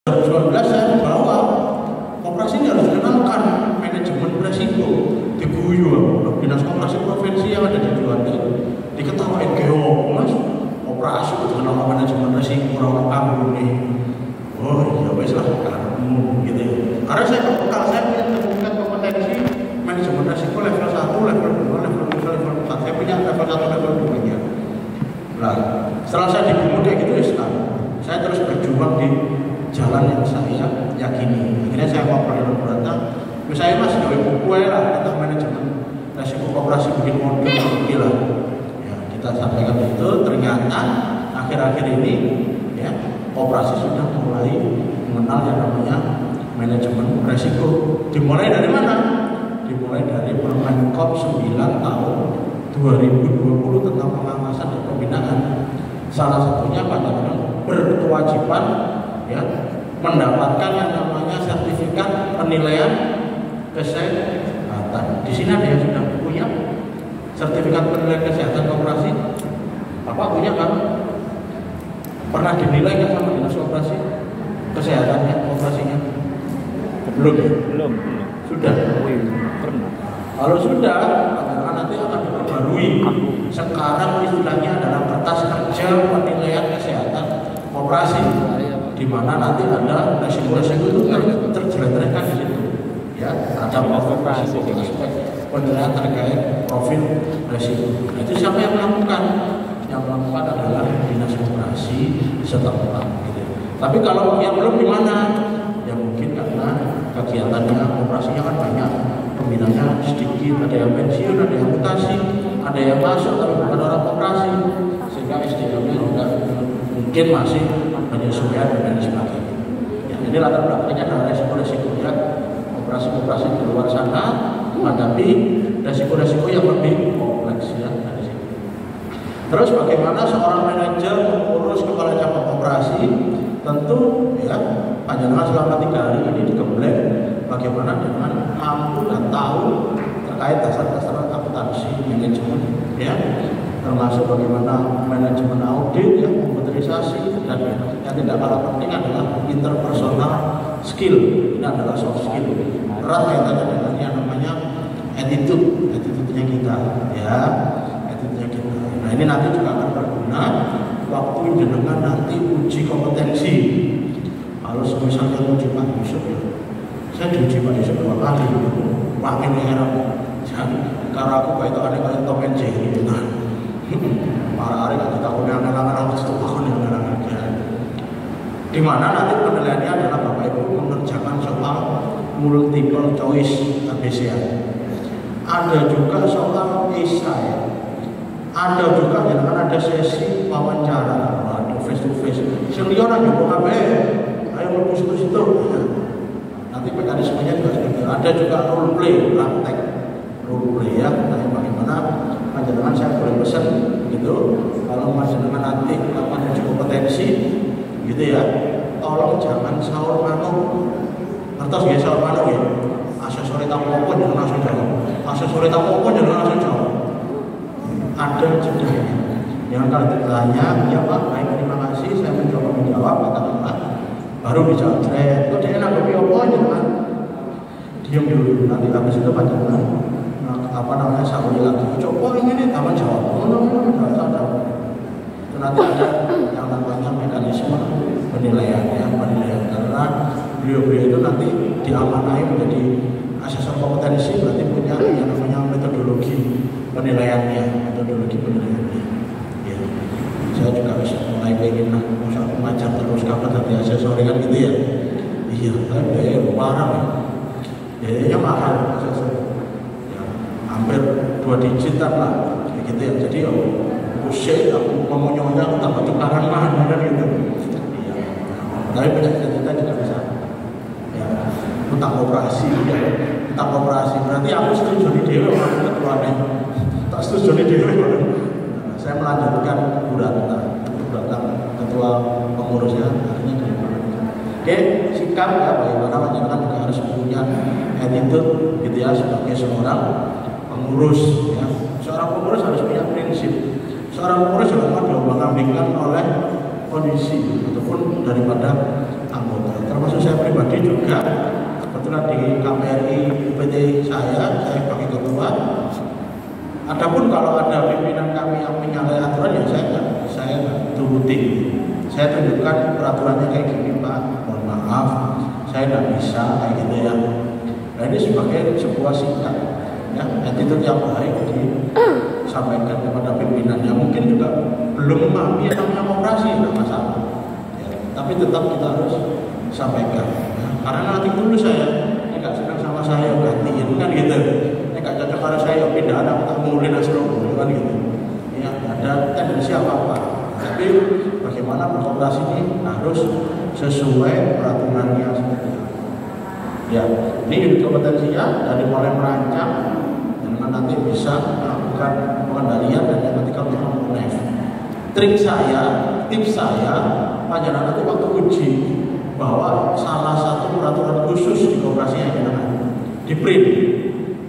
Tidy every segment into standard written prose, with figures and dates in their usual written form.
2019 saya bawa koperasi ini harus dikenalkan manajemen resiko, diguyu dinas koperasi provinsi yang ada di Juanda diketawain geo mas operasi dengan manajemen resiko orang kampung nih. Oh ya wes lah karmu gitu ya. Karena saya berbekal, saya punya sertifikat kompetensi manajemen resiko level 1, level 2, level 3, level 4. Saya punya level 1, level 2 nya. Nah setelah saya dibunuh kayak gitu ya sekarang saya terus berjuang di jalan yang saya yakini. Akhirnya saya mau perlu berantah. Misalnya mas gawe buku lah tentang manajemen resiko koperasi bikin model gila. Ya kita sampaikan itu ternyata akhir-akhir ini ya koperasi sudah mulai mengenal yang namanya manajemen resiko. Dimulai dari mana? Dimulai dari Permenkop 9 tahun 2020 tentang pengawasan dan pembinaan. Salah satunya pada berkewajiban ya mendapatkan yang namanya sertifikat penilaian kesehatan. Di sini ada yang sudah punya sertifikat penilaian kesehatan koperasi. Bapak punya kan? Pernah dinilai kan sama dinas koperasi kesehatannya koperasinya? Belum. Sudah. Pernah. Kalau sudah, maka nanti akan diperbarui. Sekarang istilahnya adalah kertas kerja penilaian kesehatan koperasi, di mana nanti ada resiko-resiko itu terjelaskan di situ. Ya, ada resiko penilaian terkait profil resiko. Nah, itu siapa yang melakukan? Yang melakukan adalah dinas koperasi setempat. Gitu. Tapi kalau yang belum gimana? Ya mungkin karena kegiatannya koperasinya kan banyak. Pembinanya sedikit, ada yang pensiun, ada yang mutasi, ada yang masuk tapi bukan orang koperasi, sehingga SDM-nya juga mungkin masih penyesuaian dan sebagainya. Ya, jadi latar belakangnya adalah resiko-resiko ya koperasi-koperasi di luar sana menghadapi resiko-resiko yang lebih kompleks ya dari sini. Terus bagaimana seorang manajer mengurus kepala cabang koperasi? Tentu ya panjenengan selama 3 hari ini digembleng bagaimana dengan mampu dan tahu terkait dasar-dasar akuntansi manajemen ya, termasuk bagaimana manajemen audit ya, komputerisasi, dan yang tidak kalah penting adalah interpersonal skill. Ini adalah soft skill, erat kaitannya dengan yang namanya attitude-nya kita ya, attitude-nya kita. Nah ini nanti juga akan berguna waktu jenengan nanti uji kompetensi. Kalau misalnya uji Pak Yusuf ya, saya diuji Pak Yusuf 2 kali. Wah ini heran. Karena aku kayak itu ada Tom and Jerry gitu. Para hari kan kita punya anak-anak itu aku nih anak-anak. Di mana nanti penilaiannya adalah Bapak Ibu mengerjakan soal multiple choice ABCA. Ada juga soal esai. Ada juga jangan ada sesi wawancara, ada face to face. Selion aja kok kabeh. Ayo mlebu situ-situ. Nanti mekanismenya juga seperti itu. Ada juga role play, praktek role play ya. Nah, bagaimana panjenengan saya boleh pesan gitu. Kalau panjenengan nanti menuju kompetensi gitu ya. Tolong jangan sahur manuk. Ngertos nggih sahur manuk ya? Aksesori tak apa jangan langsung jawab. Aksesori tak apa jangan langsung jawab. Ada jedanya. Yang kalau ditanya, ya Pak, baik terima kasih, saya mencoba menjawab, katakanlah baru dijawab. Itu dia nanggapi apa jangan diam dulu. Nanti habis itu panjangan apa namanya sahuri lagi. Coba ini taman jawab. Itu nanti ada yang namanya mekanisme penilaian ya, penilaian karena beliau-beliau itu nanti diamanai menjadi asesor kompetensi, berarti punya yang namanya metodologi penilaiannya, ya. Saya juga bisa mulai pengen mengajar terus kapan nanti asesori kan gitu ya. Iya, tapi biaya barang biayanya mahal ya, hampir 2 digitan lah gitu ya. Jadi ya pusing aku mau nyonya aku tambah tukaran mahal kan gitu. Iya, tapi punya cita-cita juga bisa ya, utang operasi ya. Utang operasi berarti aku setuju di dewe orang ketuanya. Tak setuju di dewe. Saya melanjutkan guratan ketua pengurusnya akhirnya dari mana. Oke, sikap ya bagaimana panjenengan juga harus punya attitude gitu ya sebagai seorang pengurus ya. Seorang pengurus harus punya prinsip. Seorang pengurus jangan diambang-ambingkan oleh kondisi ataupun daripada anggota. Termasuk juga. Kebetulan di KPRI UPT saya sebagai ketua. Adapun kalau ada pimpinan kami yang menyalahi aturan ya saya turuti. Saya tunjukkan peraturannya kayak gini Pak, mohon maaf, saya tidak bisa kayak gitu ya. Nah ini sebagai sebuah sikap, ya, attitude yang baik disampaikan kepada pimpinannya. Mungkin juga belum memahami yang namanya operasi, tidak masalah. Ya, tapi tetap kita harus sampaikan. Ya. Karena nanti dulu saya, nggak senang sama saya gantiin kan gitu. Nggak cocok karena saya pindah anak tak mulai dan seluruh kan gitu. Ya ada tendensi apa-apa. Tapi bagaimana beroperasi ini harus sesuai peraturannya seperti itu. Ya, ini unit kompetensinya dari mulai merancang dengan nanti bisa melakukan pengendalian dan yang ketika melakukan UNEF. Tips saya, pelajaran itu waktu uji bahwa salah satu peraturan khusus di koperasi yang jangan di print,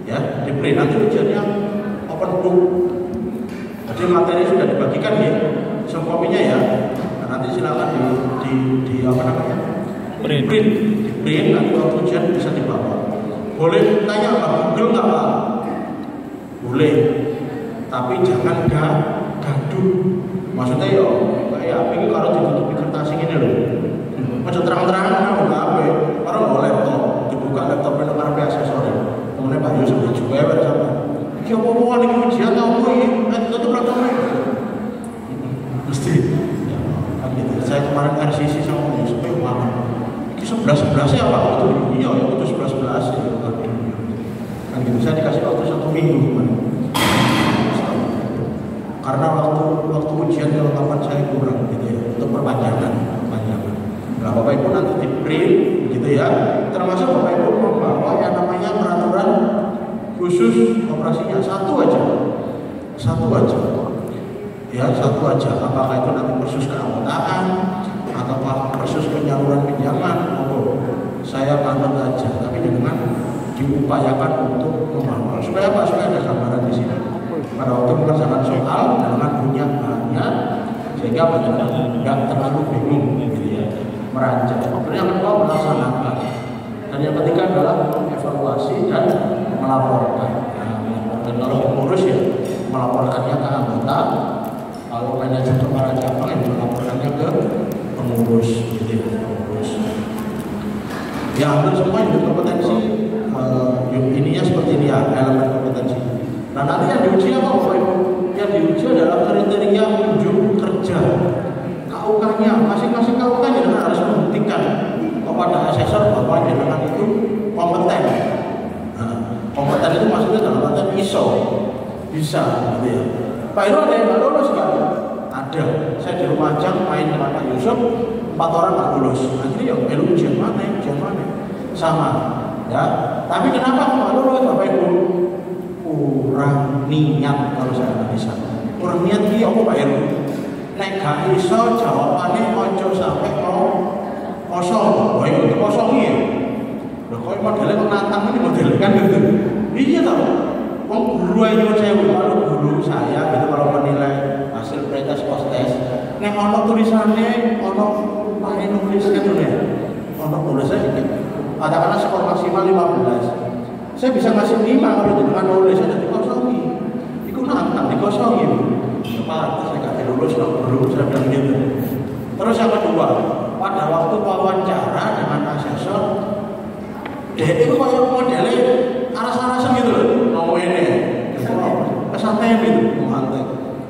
ya, di print. Nanti ujiannya open book. Jadi materi sudah dibagikan ya. Kopinya ya, nah, nanti silakan di apa namanya print nanti waktu ujian bisa dibawa. Boleh tanya Pak Google nggak Pak? Boleh, tapi jangan gaduh. Maksudnya ya kayak ini kalau ditutupi kertas ini loh, macam terang-terangan kan nggak apa? Orang mau laptop, dibuka laptopnya dengan aksesoris, kemudian Pak Yusuf juga ya bersama. Kita mau lagi ujian atau apa ini? Itu peraturan. Mesti ya, kan gitu. Saya kemarin RCC sama Yusuf Muhammad ini 11-11 ya Pak, itu iya ya itu 11-11 ya kan gitu. Saya dikasih waktu 1 minggu kemarin karena waktu ujian kelengkapan saya kurang gitu ya, untuk perpanjangan. Nah Bapak Ibu nanti di print gitu ya, termasuk Bapak Ibu membawa yang namanya peraturan khusus operasinya satu aja ya, satu aja. Apakah itu nanti kursus keanggotaan atau kursus penyaluran pinjaman, saya panut aja, tapi dengan diupayakan untuk memahami supaya apa? Supaya ada gambaran di sini pada waktu mengerjakan soal dengan punya bahannya, sehingga penyelenggara nggak terlalu bingung gitu ya, merancang. Kemudian yang kedua melaksanakan, dan yang ketiga adalah evaluasi dan melaporkan. Dan kalau pengurus ya melaporkannya ke anggota. Kalau manajer kepala cabang yang melaporkannya ke pengurus, gitu ya, pengurus. Ya hampir semua unit kompetensi ininya seperti ini ya, elemen kompetensi. Nah nanti yang diuji apa Bapak Ibu? Yang diuji adalah kriteria unjuk kerja. KUK-nya, masing-masing KUK jenengan harus membuktikan kepada asesor bahwa jenengan itu kompeten. Nah, kompeten itu maksudnya dalam artian ISO, bisa, gitu ya. Pak Irwan ada yang nggak lulus kan? Ada. Saya di Lumajang main dengan Pak Yusuf, 4 orang nggak lulus. Akhirnya ya ujian mana? Sama. Ya. Tapi kenapa nggak lulus Bapak Ibu? Kurang niat kalau saya nggak bisa. Kurang niat ini apa Pak Irwan? Nek gak iso jawabannya ojo sampai kosong. Wah itu kosong ya. Loh kok modelnya menantang ini modelnya kan gitu. Iya tau. Guru aja saya kalau guru saya gitu kalau menilai hasil pretest post test, nek ono tulisannya ono pakai nulis gitu ya, ono tulisannya katakanlah skor maksimal 15, saya bisa ngasih 5 kalau dengan nulis ada dikosongi, itu nantang dikosongi, apa saya kasih lulus guru saya bilang gitu. Terus yang kedua, pada waktu wawancara dengan asesor, dia itu kayak modelnya aras-arasan gitu loh. Santai gitu, santai.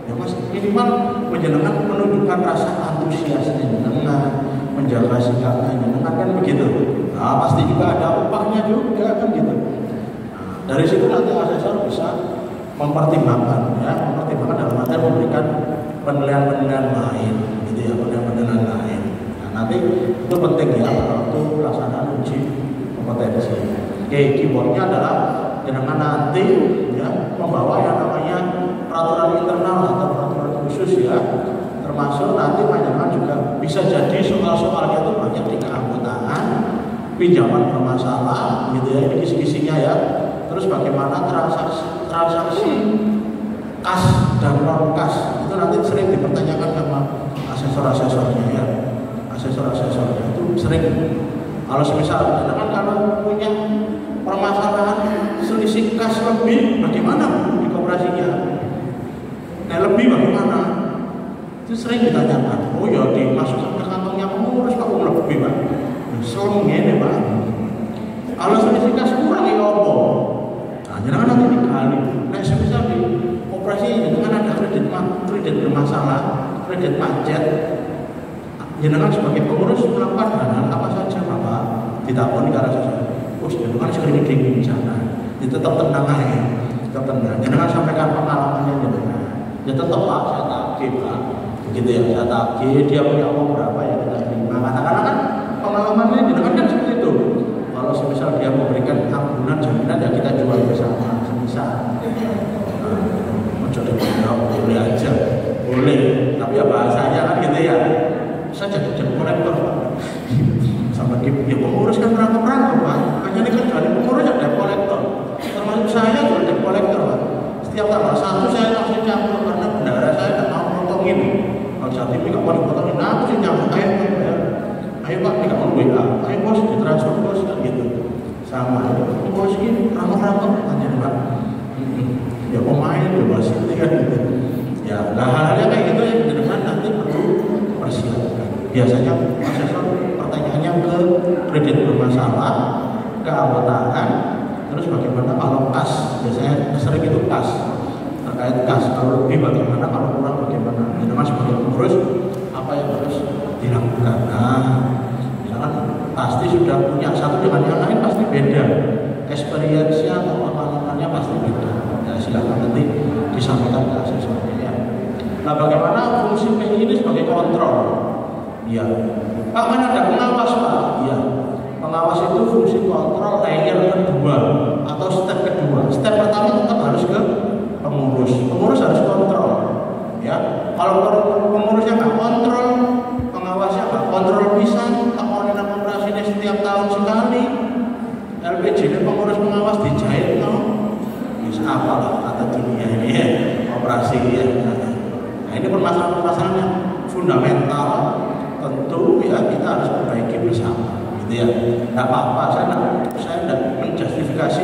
Ya mas, minimal menjenengan menunjukkan rasa antusiasnya jenengan, menjaga sikapnya jenengan kan begitu. Nah pasti juga ada upahnya juga kan gitu. Nah, dari situ nanti asesor bisa mempertimbangkan, ya, mempertimbangkan dalam arti memberikan penilaian-penilaian lain, gitu ya, penilaian-penilaian lain. Nah, nanti itu penting ya waktu pelaksanaan uji kompetensi. Oke, keywordnya adalah jenengan nanti ya membawa yang namanya peraturan internal atau peraturan khusus ya, termasuk nanti panjangan juga bisa jadi soal-soalnya itu banyak di keanggotaan, pinjaman bermasalah gitu ya, ini kisi-kisinya ya. Terus bagaimana transaksi kas dan non kas itu nanti sering dipertanyakan sama asesor-asesornya ya, asesor-asesornya itu sering Kalau semisal kan kalau punya permasalahan selisih kas lebih, bagaimana di koperasinya? Nah lebih bagaimana? Itu sering ditanyakan. Oh ya dimasukkan ke kantongnya pengurus Pak, lebih Pak. Selong ini Pak. Kalau selisih kas kurang ya apa? Nah jangan nanti dikali. Nah semisal di koperasi kan ada kredit bermasalah, kredit macet. Jenengan sebagai pengurus melakukan hal apa saja Bapak? Ditakoni karena sesuatu. Oh, jenengan sering dingin di sana. Ya tetap tenang aja, tetap tenang. Jenengan sampaikan pengalamannya jenengan. Ya tetap Pak, saya tagih Pak. Begitu ya, saya tagih. Dia punya uang berapa ya kita terima. Karena kan pengalamannya jenengan kan seperti itu. Kalau semisal dia memberikan ampunan jaminan ya kita jual bersama, semisal. Mencoba boleh aja, boleh. Tapi ya bahasanya kan gitu ya. Saya jadi kolektor sama dia pengurus kan merangkap Pak. Hanya ini kan dari pengurus ada kolektor, termasuk saya juga ada kolektor Pak. Setiap tanggal 1 saya langsung campur karena bendara saya tidak mau potongin. Kalau saat ini nggak mau dipotongin, aku sih campur ayo Pak, tidak mau WA, ayo bos ditransfer bos kan gitu. Sama bos ini rangkap hanya Pak. Ya pemain bebas itu kan gitu. Ya hal-halnya kayak gitu ya dengan nanti perlu persiapkan. Biasanya asesor pertanyaannya ke kredit bermasalah, keanggotaan, terus bagaimana kalau kas, biasanya sering itu kas, terkait kas, kalau lebih bagaimana, kalau kurang bagaimana. Jadi mas sebagai pengurus apa yang harus dilakukan. Nah, misalkan pasti sudah punya satu dengan yang lain pasti beda, experience-nya atau pengalamannya pasti beda. Ya silakan nanti disampaikan ke asesornya ya. Nah bagaimana fungsi PI ini sebagai kontrol? Iya. Pak kan ada pengawas Pak? Iya. Pengawas itu fungsi kontrol layer kedua atau step kedua. Step pertama tetap harus ke pengurus. Pengurus harus kontrol. Ya. Kalau pengurusnya nggak kontrol, pengawasnya nggak kontrol bisa, koordinat operasi ini setiap tahun sekali. LPJ ini pengurus pengawas dijahit no. Bisa apalah kata dunia ini ya, operasi ya. Nah ini permasalahan-permasalahan yang fundamental, tentu ya kita harus perbaiki bersama, gitu ya. Tidak apa-apa, saya tidak menjustifikasi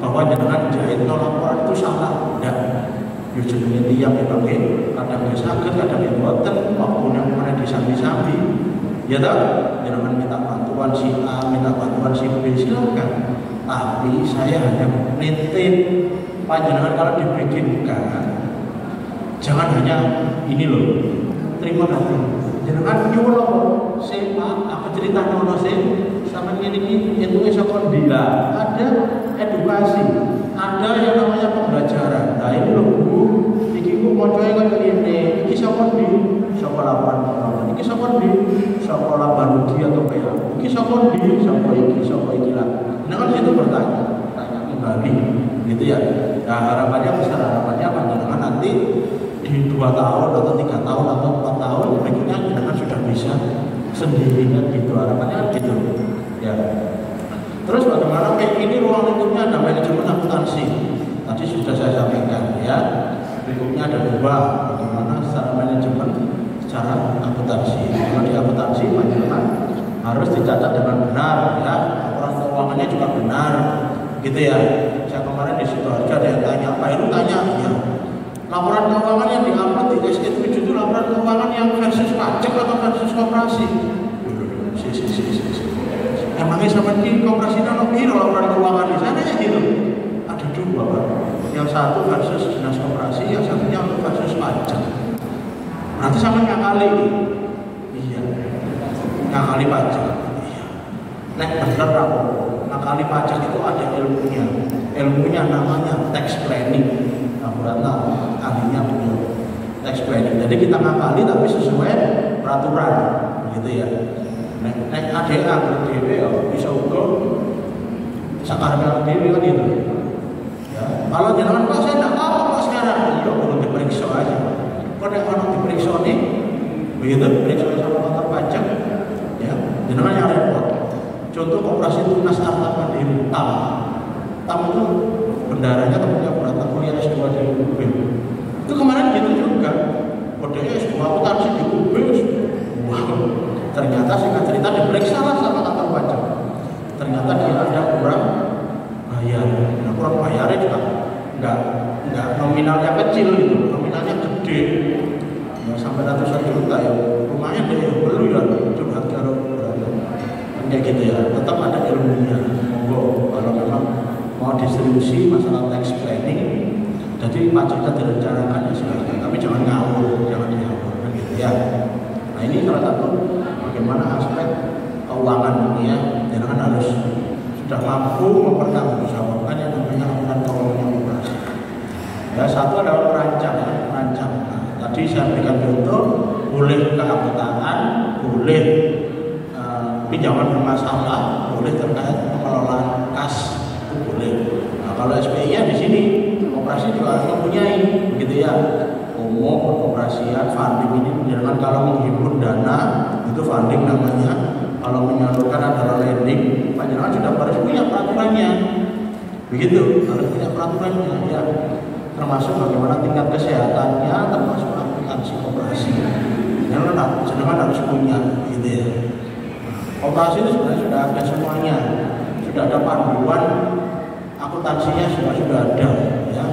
bahwa jangan jahit no laporan itu salah, tidak. Yujudnya tiap dipakai, kadang dia sakit, kadang dia boten, maupun yang mana disambi-sambi, ya tak. Jangan minta bantuan si A, minta bantuan si B, silakan. Tapi saya hanya nitip panjenengan kalau dibikinkan. Jangan hanya ini loh, terima kasih. Jangan nyuwun loh, saya apa cerita nono saya sama ini itu esokon bila ada edukasi, ada yang namanya pembelajaran. Nah ini loh bu, iki bu mau coba kayak ini, iki sokon di sekolah lapangan, iki sokon di sekolah barugi atau PA, iki sokon di sekolah iki lah. Nah kan situ bertanya kembali, gitu ya. Nah harapannya besar, harapannya panjenengan nanti di 2 tahun atau 3 tahun atau 4 tahun berikutnya jangan sudah bisa sendirinya gitu, harapannya gitu ya. Terus bagaimana ini ruang lingkupnya ada manajemen akuntansi, tadi sudah saya sampaikan ya. Berikutnya ada 2, bagaimana secara manajemen secara akuntansi. Kalau di akuntansi panjenengan harus dicatat dengan benar ya, laporan keuangannya juga benar gitu ya. Saya kemarin di Sidoarjo ada yang tanya, Pak Heru tanya ya, laporan keuangan yang diupload di SK7 itu laporan keuangan yang versus pajak atau versus koperasi? Emangnya sama di koperasi nano biro laporan keuangan di sana ya gitu? Ada 2 Pak. Yang satu versus dinas koperasi, yang satunya untuk versus pajak. Berarti sama ngakali. Iya. Ngakali pajak. Iya. Nek bener apa? Ngakali pajak itu ada ilmunya. Ilmunya namanya tax planning. Nah, ahlinya beliau tax planning. Jadi kita ngakali tapi sesuai peraturan, gitu ya. Nek ADA dhewe ya bisa uga sakarepnya dhewe kan gitu. Ya, kalau jangan Pak saya enggak apa Pak sekarang, ya perlu diperiksa aja. Kok nek ono diperiksa nih, begitu periksa sama kantor pajak, ya, jangan yang repot. Contoh koperasi tunas harta mandiri TAM itu bendaranya temannya berata kuliah S2 dari UB. Itu kemarin gitu juga. Kodenya S2 akuntansi di UB. Wow. Ternyata singkat cerita diperiksa lah sama kantor pajak. ternyata dia ada kurang bayar. Nah, kurang bayarnya juga nggak nominalnya kecil gitu, nominalnya gede. Ya, sampai ratusan juta ya, lumayan deh, perlu ya curhat kalau kayak gitu ya. Tetap ada ilmunya. Monggo kalau memang mau distribusi masalah tax planning, jadi pajaknya direncanakan ya silahkan, tapi jangan ngawur, jangan diawur kan gitu ya. Nah ini salah satu bagaimana aspek keuangan ini ya, jangan harus sudah mampu mempertanggungjawabkan yang namanya laporan keuangan operasi. Ya, satu adalah merancang. Nah, tadi saya berikan contoh, boleh keanggotaan, boleh pinjaman bermasalah, boleh terkait pengelolaan kas, itu boleh. Nah, kalau SPI ya di sini operasi juga harus mempunyai, begitu ya. Umum pengoperasian funding ini dengan kalau menghimpun dana itu funding namanya. Kalau menyalurkan adalah lending, panjenengan sudah harus punya peraturannya. Begitu, harus punya peraturannya ya. Termasuk bagaimana tingkat kesehatannya, termasuk aplikasi operasi. Jangan harus punya, gitu ya. Operasi itu sebenarnya sudah ada semuanya, sudah ada panduan akuntansinya sudah ada, ya.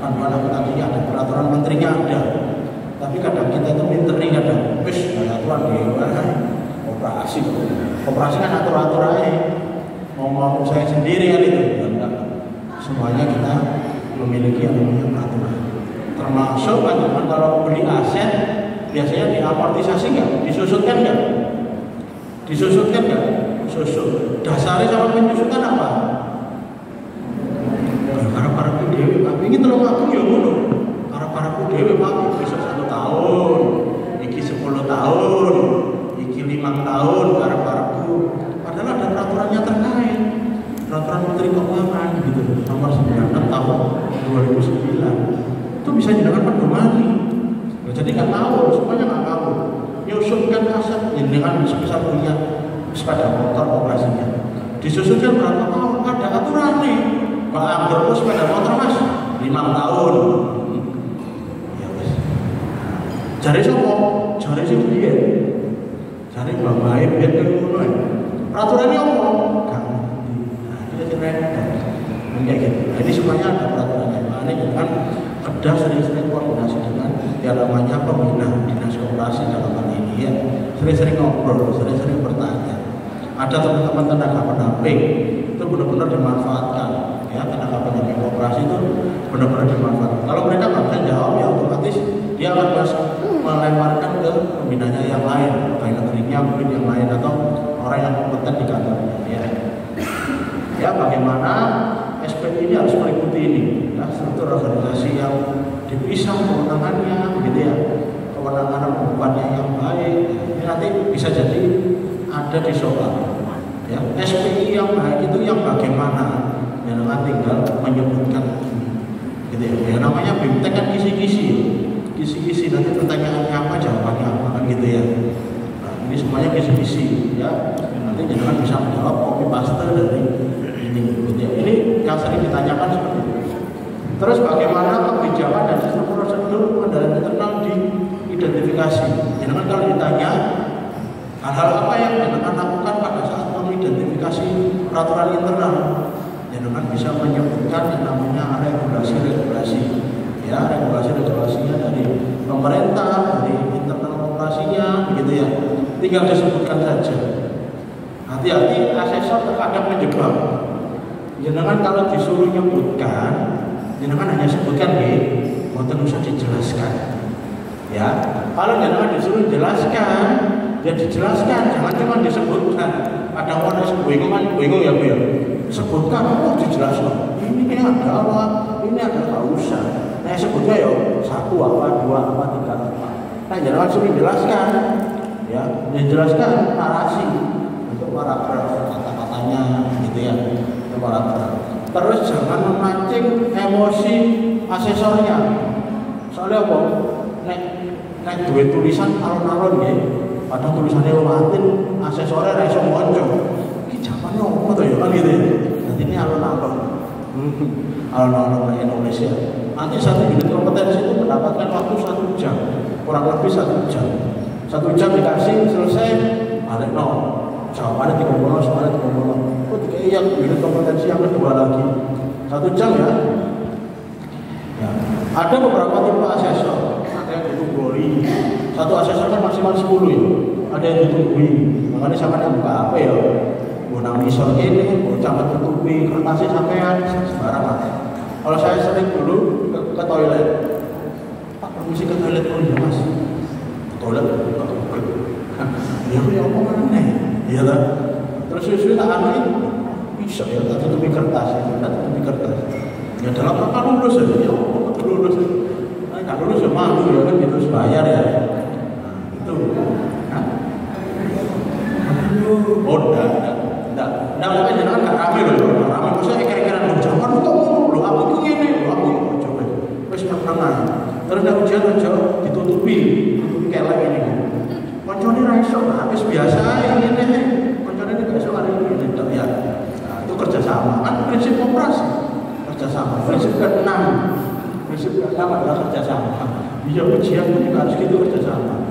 Panduan akuntansinya ada, peraturan menterinya ada. Tapi kadang kita itu minteri kadang, wis aturan dewa, operasi kan atur-atur aja. Mau saya sendiri kan itu, enggak. Semuanya kita memiliki yang namanya peraturan. Termasuk kan kalau beli aset biasanya diamortisasi nggak, disusutkan nggak? Disusutkan nggak? Susut. Dasarnya sama menyusutkan apa? Para dewi, tapi ini terlalu aku ya dulu. Para dewi pak bisa 1 tahun, iki 10 tahun, iki 5 tahun. Para-paraku. Padahal ada peraturannya terkait. Peraturan Menteri Keuangan gitu, nomor 96 tahun 2009 itu bisa jadikan pedomani. Jadi nggak tahu, semuanya nggak tahu. Nyusutkan aset dengan sebesar punya sepeda motor operasinya. Disusutkan berapa tahun? Ada aturan nih. Pak Angger sepeda motor mas 5 tahun. Ya wes. Cari sopo, cari sih dia. Cari bapak biar dia mulai. Peraturannya apa? Kayak gitu. Jadi semuanya ada peraturannya. Makanya kan kerja sering-sering koordinasi dengan yang namanya pembina dinas koperasi dalam hal ini ya. Sering-sering ngobrol, sering-sering bertanya. Ada teman-teman tenaga pendamping itu benar-benar dimanfaatkan. Ya, tenaga pendamping koperasi itu benar-benar dimanfaatkan. Kalau mereka nggak bisa jawab ya otomatis dia akan melemparkan ke pembinanya yang lain, baik negerinya mungkin yang lain atau orang yang kompeten di kantornya. Ya, bagaimana SPI ini harus mengikuti ini, ya, struktur organisasi yang dipisah kewenangannya, begitu ya, kewenangan pembuatnya yang baik. Ini nanti bisa jadi ada di soal. Ya, SPI yang baik itu yang bagaimana? Ya, nanti tinggal menyebutkan, gitu ya. Ya namanya BIMTEK kan kisi-kisi nanti pertanyaannya apa, jawabannya apa, kan gitu ya. Nah, ini semuanya kisi-kisi, ya. Nanti jangan bisa menjawab copy paste dari ini yang sering ditanyakan seperti itu. Terus bagaimana kebijakan dan sistem prosedur pengendalian internal diidentifikasi? Jangan kalau ditanya hal-hal apa yang jangan lakukan pada saat mengidentifikasi peraturan internal, jangan bisa menyebutkan yang namanya regulasi-regulasi. Ya, regulasi-regulasinya dari pemerintah, dari internal operasinya, begitu ya. Tinggal disebutkan saja. Hati-hati asesor terkadang menjebak. Jangan kalau disuruh nyebutkan, jangan hanya sebutkan mboten usah dijelaskan. Ya, kalau jangan disuruh jelaskan, ya dijelaskan, jangan cuma disebutkan. Kadang orang bingung ya Bu ya. Sebutkan, dijelaskan. Ini ada apa? Ini ada nggak usah. Nah sebutnya ya 1 apa, 2 apa, 3 apa. Nah jangan suruh jelaskan. Ya, dijelaskan narasi untuk paragraf kata-katanya, gitu ya. Terus jangan memancing emosi asesornya. Soalnya apa? Nek duwe tulisan alon-alon ya. Padahal tulisannya Latin, asesornya ra iso maca. Iki jamane opo to ya kan gitu ya. Nanti ini alon-alon. Alon-alon bahasa Indonesia. Nanti 1 unit kompetensi itu mendapatkan waktu 1 jam. Kurang lebih 1 jam. 1 jam dikasih selesai balik no. Jawabannya 30 soalnya 30. Kok Ada beberapa tipe asesor, ada yang ditungguin. Satu asesor kan maksimal 10 ya. Ada yang ditungguin. Makanya sama yang buka apa ya? Guna misal ini, jangan tutupi kertasnya sampean sembarangan. Kalau saya sering dulu ke toilet, Pak permisi ke toilet dulu ya Mas. Toilet, ya apa mana? Iya lah. Terus susu tak aneh, bisa ya tak tutupi kertas, tak tutupi kertas. Ya dalam rangka lulus aja, ya lulus. Nah lulus ya malu ya kan harus bayar ya. Nah, itu. Nah. Oh enggak apa jenengan gak rame loh, rame maksudnya kira-kira loh jangan kok loh aku tuh gini loh aku coba wis pertengahan terus nek ujian aja ditutupi kelek ini koncone ra iso wis biasa ngene koncone gak iso kali ini tak ya nah itu kerjasama kan prinsip koperasi kerjasama prinsip ke-6 adalah kerjasama iya ujian pun juga harus gitu kerjasama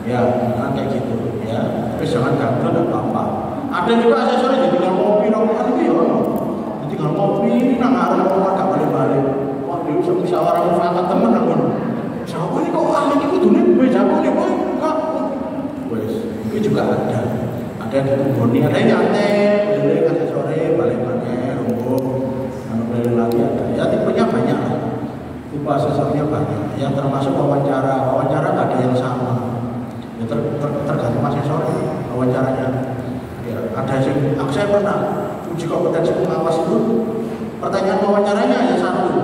ya kan kayak gitu ya terus jangan ganggu enggak apa-apa. Ada juga asesornya jadi tinggal kopi rombongan itu ya jadi tinggal kopi nang arep rombongan gak balik-balik wah dia bisa musyawarah mufakat temen aku siapa ini kok ahli ini kudune jago nih boy enggak wes itu juga ada yang ditunggu ada yang nyantai beli asesornya balik-balik rombong beli lagi ada ya tipenya banyak lah tipe asesornya banyak yang termasuk wawancara gak ada yang sama ya tergantung asesornya wawancaranya. Ya, ada yang saya pernah uji kompetensi pengawas itu pertanyaan wawancaranya hanya satu.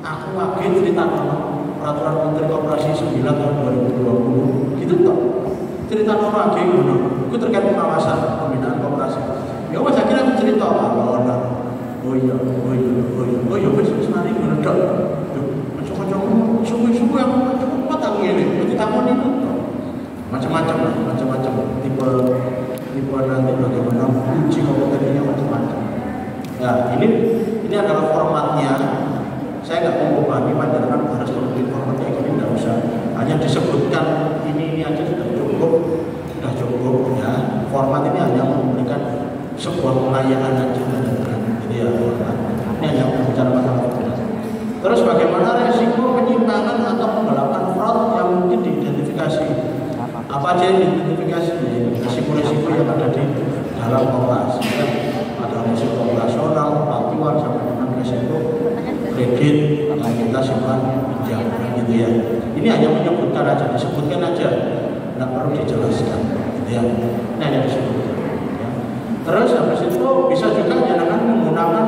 Aku lagi cerita peraturan Menteri Koperasi 9 tahun 2020 gitu toh. Cerita lagi itu terkait pengawasan pembinaan koperasi. Ya wes akhirnya aku cerita oh iya wes senari ngedok. Macam-macam suku-suku yang macam-macam tak ngene. Kita mau itu macam-macam tipe nanti bagaimana uji kompetensinya macam-macam. Ya ini adalah formatnya. Saya nggak mau membebani pandangan harus memiliki formatnya ini tidak usah. Hanya disebutkan ini aja sudah cukup ya. Format ini hanya memberikan sebuah pengayaan aja jadi ya format. Ini hanya bicara masalah format. Terus bagaimana resiko penyimpangan atau penggelapan fraud yang mungkin diidentifikasi? Apa aja yang diidentifikasi? Resiko-resiko yang ada di dalam koperasi. Ada resiko operasional, patuan, sampai dengan resiko kredit yang kita simpan pinjam, gitu ya. Ini hanya menyebutkan aja, disebutkan aja, tidak perlu dijelaskan, gitu ya. Ini hanya disebutkan. Ya. Terus habis itu bisa juga dengan menggunakan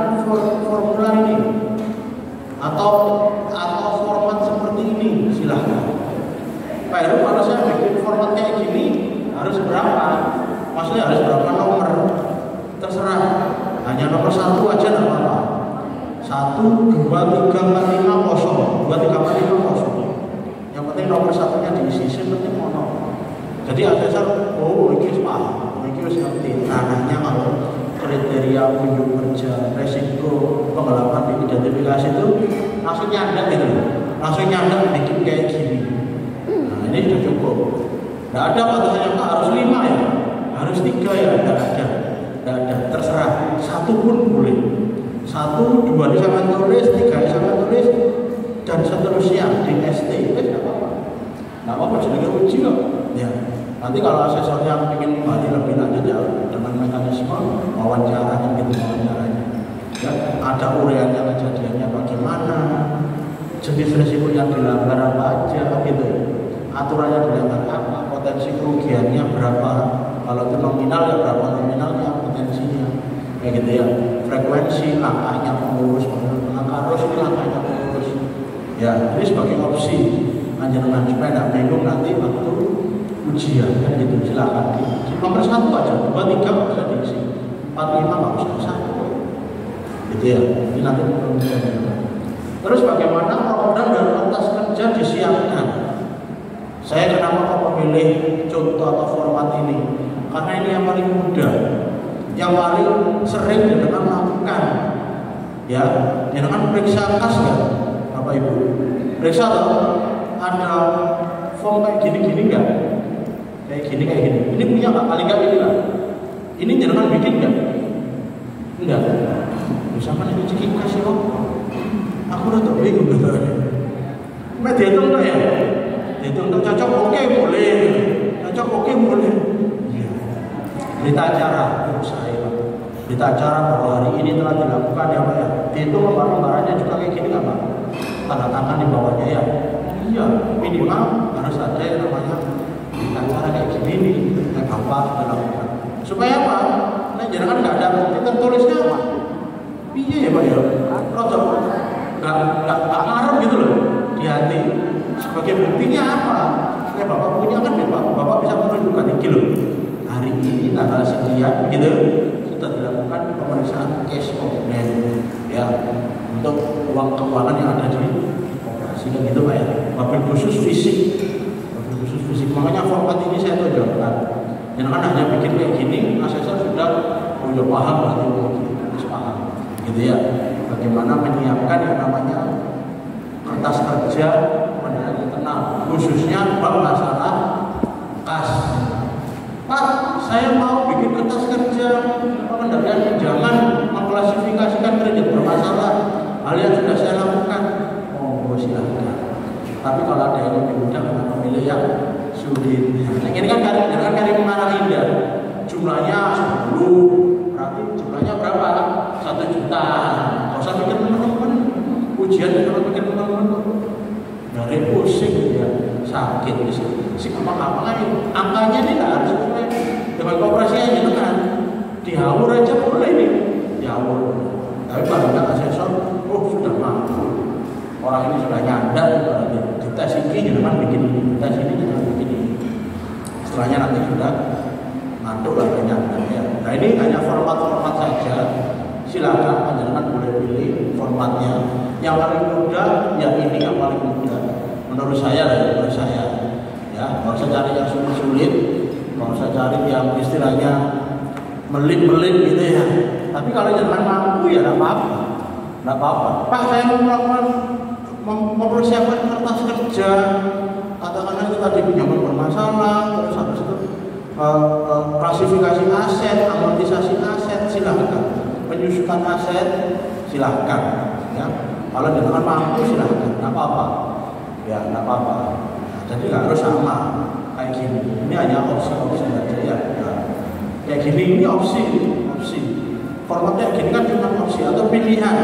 formula ini atau format seperti ini, silahkan. Pak Heru, kalau saya bikin format kayak gini harus berapa? Maksudnya harus berapa nomor? Terserah. Hanya nomor 1 aja tidak apa-apa. 1, 2, 3, 4, 5, 0. 2, 3, 4, 5, 0. Yang penting nomor satunya diisi, penting mono. Jadi asesor, ini paham, ini harus ngerti. Ranahnya kalau kriteria kunjung kerja, resiko penggelapan identifikasi itu langsung nyandak gitu. Langsung nyandak bikin kayak gini. Ini sudah cukup. Tidak ada batasannya Pak harus 5 ya, harus 3 ya, tidak ada. Terserah. 1 pun boleh. 1, 2 disama tulis, 3 disama tulis, dan seterusnya di ST. Tidak apa-apa. Jadi uji kok. Ya. Nanti kalau asesornya ingin kembali lebih lanjut ya dengan mekanisme wawancaranya gitu wawancaranya. Ya, ada uraiannya kejadiannya bagaimana, jenis resiko yang dilanggar apa aja gitu. Aturannya dilanggar apa, potensi kerugiannya berapa, kalau itu nominal ya berapa nominalnya, potensinya, kayak gitu ya. Frekuensi, langkahnya pengurus, langkah arus ini langkahnya pengurus. Ya, ini sebagai opsi anjuran supaya tidak bingung nanti waktu ujian kan gitu. Silakan di nomor 1 aja, 2, 3 bisa diisi, 4, 5 nggak usah 1. Gitu ya. Ini nanti terus bagaimana program dan pentas kerja disiapkan? Saya kenapa kok memilih contoh atau format ini? Karena ini yang paling mudah, yang paling sering dengan lakukan. Ya, dengan periksa kas ya, Bapak Ibu. Periksa atau ada form kayak gini-gini nggak? Kayak gini. Ini punya nggak? Paling nggak ini lah. Ini jangan bikin nggak? Enggak. Bisa kan itu cekik kasih kok. Aku udah bingung betul. dihitung tuh ya, dihitung tuh cocok oke boleh, cocok oke boleh. Ya. Berita acara saya, berita acara bahwa hari ini telah dilakukan ya Pak ya. Dihitung lembar-lembarannya juga kayak gini nggak Pak? Tanda tangan di bawahnya ya. Iya, minimal harus ada yang namanya berita acara kayak gini nih, yang gampang dilakukan. Supaya apa? Nah, jangan nggak ada bukti tertulisnya apa? Iya ya Pak ya. Rodo nggak ngarep gitu loh di hati. Sebagai buktinya apa? Ya Bapak punya kan ya Pak. Bapak bisa menunjukkan ini loh. Hari ini tanggal sekian gitu sudah dilakukan pemeriksaan cash komponen ya untuk uang keuangan yang ada di operasi kan gitu Pak ya. Mobil khusus fisik, mobil khusus fisik. Makanya format ini saya tunjukkan. Jangan hanya bikin kayak gini, asesor sudah udah paham berarti harus paham, gitu ya. Bagaimana menyiapkan yang namanya kertas kerja pendanaan internal, khususnya bab masalah kas. Pak, saya mau bikin kertas kerja pengendalian pinjaman, mengklasifikasikan kredit bermasalah. Hal yang sudah saya lakukan, silahkan. Tapi kalau ada yang lebih mudah, kenapa milih yang sulit? Nah, ini kan kari mengarah indah. Jumlahnya 10, berarti jumlahnya berapa? 1 juta. Kalau usah pikir teman-teman, ujian kalau pikir teman-teman, dari pusing ya, sakit si apa lagi? Angkanya ini nggak harus sesuai dengan kooperasinya gitu kan? Dihawur aja boleh nih, dihawur. Tapi banyak asesor, sudah mampu. Orang ini sudah nyadar berarti di tes ini jangan bikin ini, tes ini jangan bikin ini. Setelahnya nanti sudah ngantuk lah nyadar ya. Nah ini hanya format-format saja. Silakan panjenengan boleh pilih formatnya. Yang paling mudah ya ini yang paling mudah. Menurut saya ya. Kalau saya cari yang sulit-sulit, kalau saya cari yang istilahnya melit-melit gitu ya. Tapi kalau jangan mampu ya nggak apa-apa. Pak saya mau melakukan mempersiapkan kertas kerja, katakanlah itu tadi pinjaman bermasalah, terus habis itu klasifikasi aset, amortisasi aset, silahkan. Penyusutan aset, silahkan. Ya. Kalau jangan mampu silahkan, nggak apa-apa. Ya, nggak apa-apa. Jadi nggak harus sama kayak gini. Ini hanya opsi-opsi saja ya. Kayak gini ini opsi. Formatnya gini kan cuma opsi atau pilihan.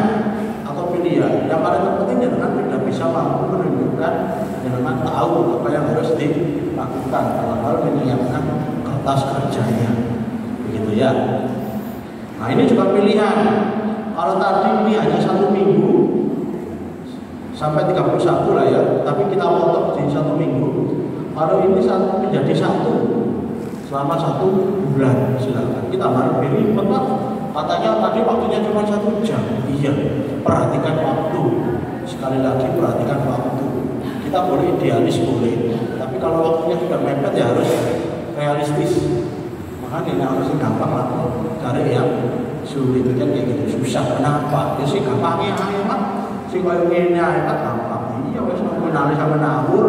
Yang paling terpenting jangan tidak bisa mampu menunjukkan, jangan tahu apa yang harus dilakukan dalam hal menyiapkan kertas kerjanya, begitu ya. Nah ini juga pilihan. Kalau tadi ini hanya 1 minggu sampai 31 lah ya, tapi kita potong jadi 1 minggu. Kalau ini menjadi 1 selama 1 bulan, silakan. Kita baru pilih Pak. Katanya tadi waktunya cuma 1 jam. Iya, perhatikan waktu. Sekali lagi perhatikan waktu. Kita boleh idealis boleh, tapi kalau waktunya sudah mepet ya harus realistis. Makanya harus gampang lah. Cari yang sulit kan kayak gitu susah. Kenapa? Ya sih gampangnya Pak. Si koyo ngene ae Pak gampang. Iya wis menali sama nabur,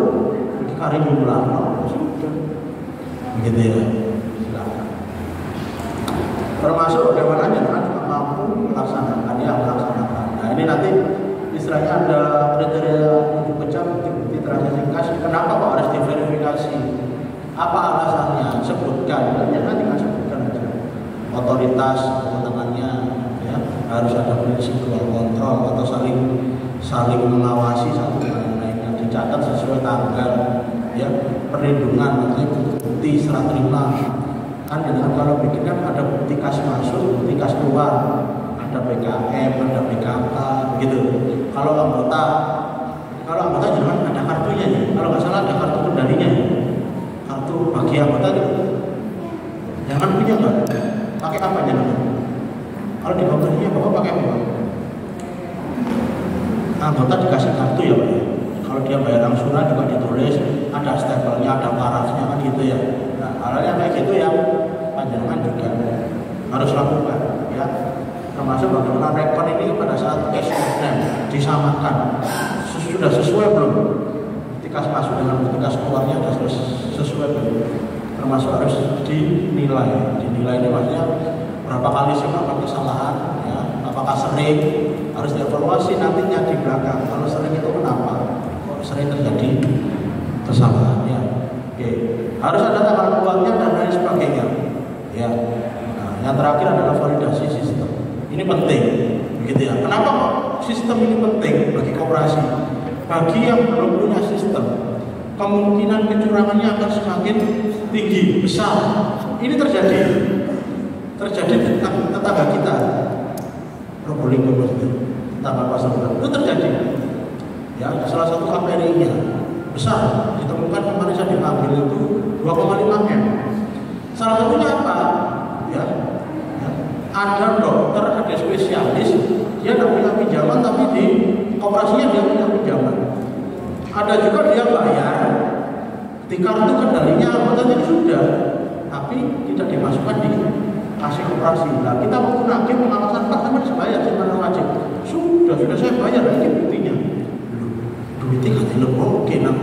iki kari jumlahno sudah. Begitu ya. Termasuk bagaimana jangan juga mampu melaksanakan. Nah ini nanti istilahnya ada kriteria 7 pecah bukti transaksi kas. Kenapa kok harus diverifikasi? Apa alasannya? Sebutkan. Jangan tinggal sebutkan aja. Otoritas kewenangannya ya harus ada prinsip dual kontrol atau saling mengawasi satu dengan lain yang dicatat sesuai tanggal ya perlindungan maksudnya bukti serah terima. Kan dengan kalau bikin kan ada bukti kas masuk, bukti kas keluar, ada BKM, ada BKK, gitu. Kalau anggota jangan ada kartunya ya. Kalau nggak salah ada kartu kendalinya ya. Kartu bagi anggota gitu. Jangan punya nggak? Pakai apa jangan? Kalau di kantornya bapak pakai apa? Anggota dikasih kartu ya Pak. Kalau dia bayar angsuran juga ditulis, ada stempelnya, ada parafnya kan gitu ya. Nah, hal-hal yang kayak gitu ya panjangan juga harus lakukan ya. Termasuk bagaimana rekor ini pada saat cash komponen disamakan sudah sesuai belum? Ketika masuk dengan ketika keluarnya sudah sesuai belum? Termasuk harus dinilai ini maksudnya berapa kali sih melakukan kesalahan ya, apakah sering, harus dievaluasi nantinya di belakang. Kalau sering itu kenapa? Kok sering terjadi kesalahan ya. Oke, harus ada tanggal buatnya dan lain sebagainya. Ya. Nah, yang terakhir adalah validasi sistem. Ini penting, begitu ya. Kenapa sistem ini penting bagi koperasi? Bagi yang belum punya sistem, kemungkinan kecurangannya akan semakin tinggi, besar. Ini terjadi di tetangga kita, Probolinggo, tetangga pasar itu terjadi. Ya, salah satu KPRI-nya besar, ditemukan kemarin saya diambil itu 2,5 M. Salah satunya apa? Ya, ada dokter, ada spesialis, dia tidak punya pinjaman, tapi di koperasinya dia punya pinjaman. Ada juga dia bayar di kartu kendalinya anggotanya sudah, tapi tidak dimasukkan di kasih koperasi. Nah, kita waktu nagih pengawasan Pak kan harus bayar sebenarnya wajib. Sudah saya bayar, ini buktinya. Duitnya kan oke, nah